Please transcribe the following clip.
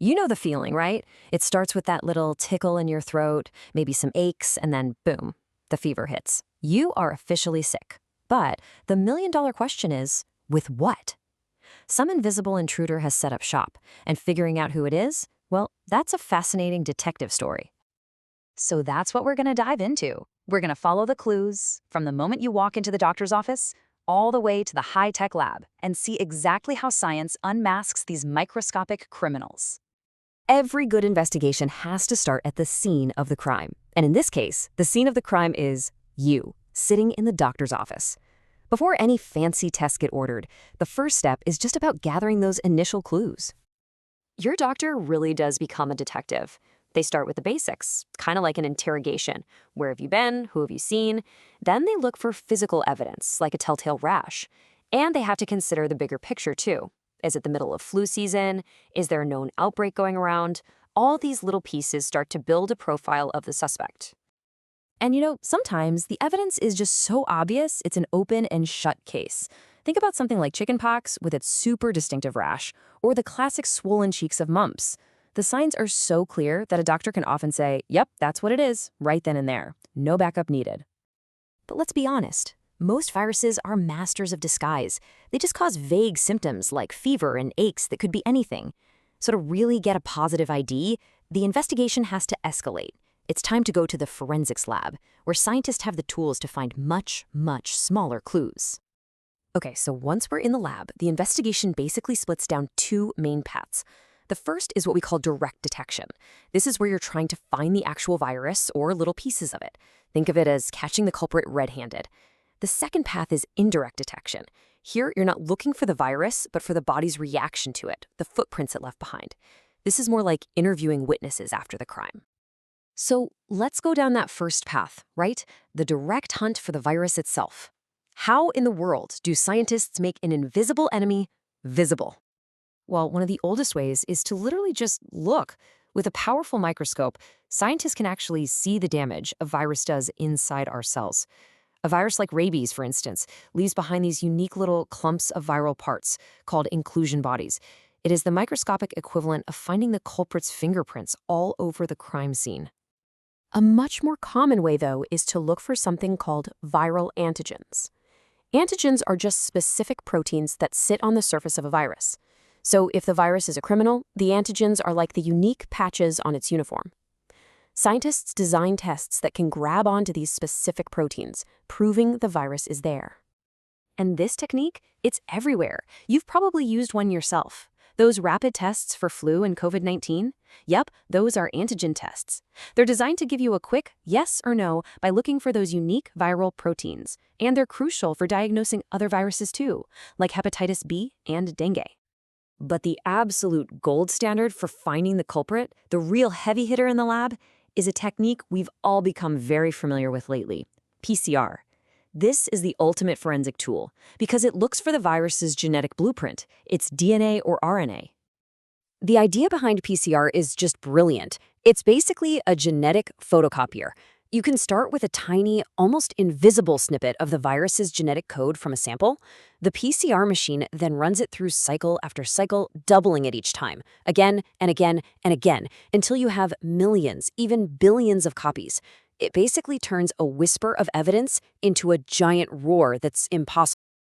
You know the feeling, right? It starts with that little tickle in your throat, maybe some aches, and then boom, the fever hits. You are officially sick. But the million-dollar question is, with what? Some invisible intruder has set up shop, and figuring out who it is, well, that's a fascinating detective story. So that's what we're going to dive into. We're going to follow the clues from the moment you walk into the doctor's office all the way to the high-tech lab and see exactly how science unmasks these microscopic criminals. Every good investigation has to start at the scene of the crime. And in this case, the scene of the crime is you, sitting in the doctor's office. Before any fancy tests get ordered, the first step is just about gathering those initial clues. Your doctor really does become a detective. They start with the basics, kind of like an interrogation. Where have you been? Who have you seen? Then they look for physical evidence, like a telltale rash. And they have to consider the bigger picture, too. Is it the middle of flu season? Is there a known outbreak going around? All these little pieces start to build a profile of the suspect. And sometimes the evidence is just so obvious, it's an open and shut case. Think about something like chickenpox with its super distinctive rash, or the classic swollen cheeks of mumps. The signs are so clear that a doctor can often say, yep, that's what it is, right then and there. No backup needed. But let's be honest. Most viruses are masters of disguise. They just cause vague symptoms like fever and aches that could be anything. So to really get a positive ID, the investigation has to escalate. It's time to go to the forensics lab, where scientists have the tools to find much, much smaller clues. Okay, so once we're in the lab, the investigation basically splits down two main paths. The first is what we call direct detection. This is where you're trying to find the actual virus or little pieces of it. Think of it as catching the culprit red-handed. The second path is indirect detection. Here, you're not looking for the virus, but for the body's reaction to it, the footprints it left behind. This is more like interviewing witnesses after the crime. So let's go down that first path, right? The direct hunt for the virus itself. How in the world do scientists make an invisible enemy visible? Well, one of the oldest ways is to literally just look. With a powerful microscope, scientists can actually see the damage a virus does inside our cells. A virus like rabies, for instance, leaves behind these unique little clumps of viral parts called inclusion bodies. It is the microscopic equivalent of finding the culprit's fingerprints all over the crime scene. A much more common way, though, is to look for something called viral antigens. Antigens are just specific proteins that sit on the surface of a virus. So if the virus is a criminal, the antigens are like the unique patches on its uniform. Scientists design tests that can grab onto these specific proteins, proving the virus is there. And this technique, it's everywhere. You've probably used one yourself. Those rapid tests for flu and COVID-19? Yep, those are antigen tests. They're designed to give you a quick yes or no by looking for those unique viral proteins. And they're crucial for diagnosing other viruses too, like hepatitis B and dengue. But the absolute gold standard for finding the culprit, the real heavy hitter in the lab, is a technique we've all become very familiar with lately, PCR. This is the ultimate forensic tool because it looks for the virus's genetic blueprint, its DNA or RNA. The idea behind PCR is just brilliant. It's basically a genetic photocopier. You can start with a tiny, almost invisible snippet of the virus's genetic code from a sample. The PCR machine then runs it through cycle after cycle, doubling it each time, again and again and again, until you have millions, even billions of copies. It basically turns a whisper of evidence into a giant roar that's impossible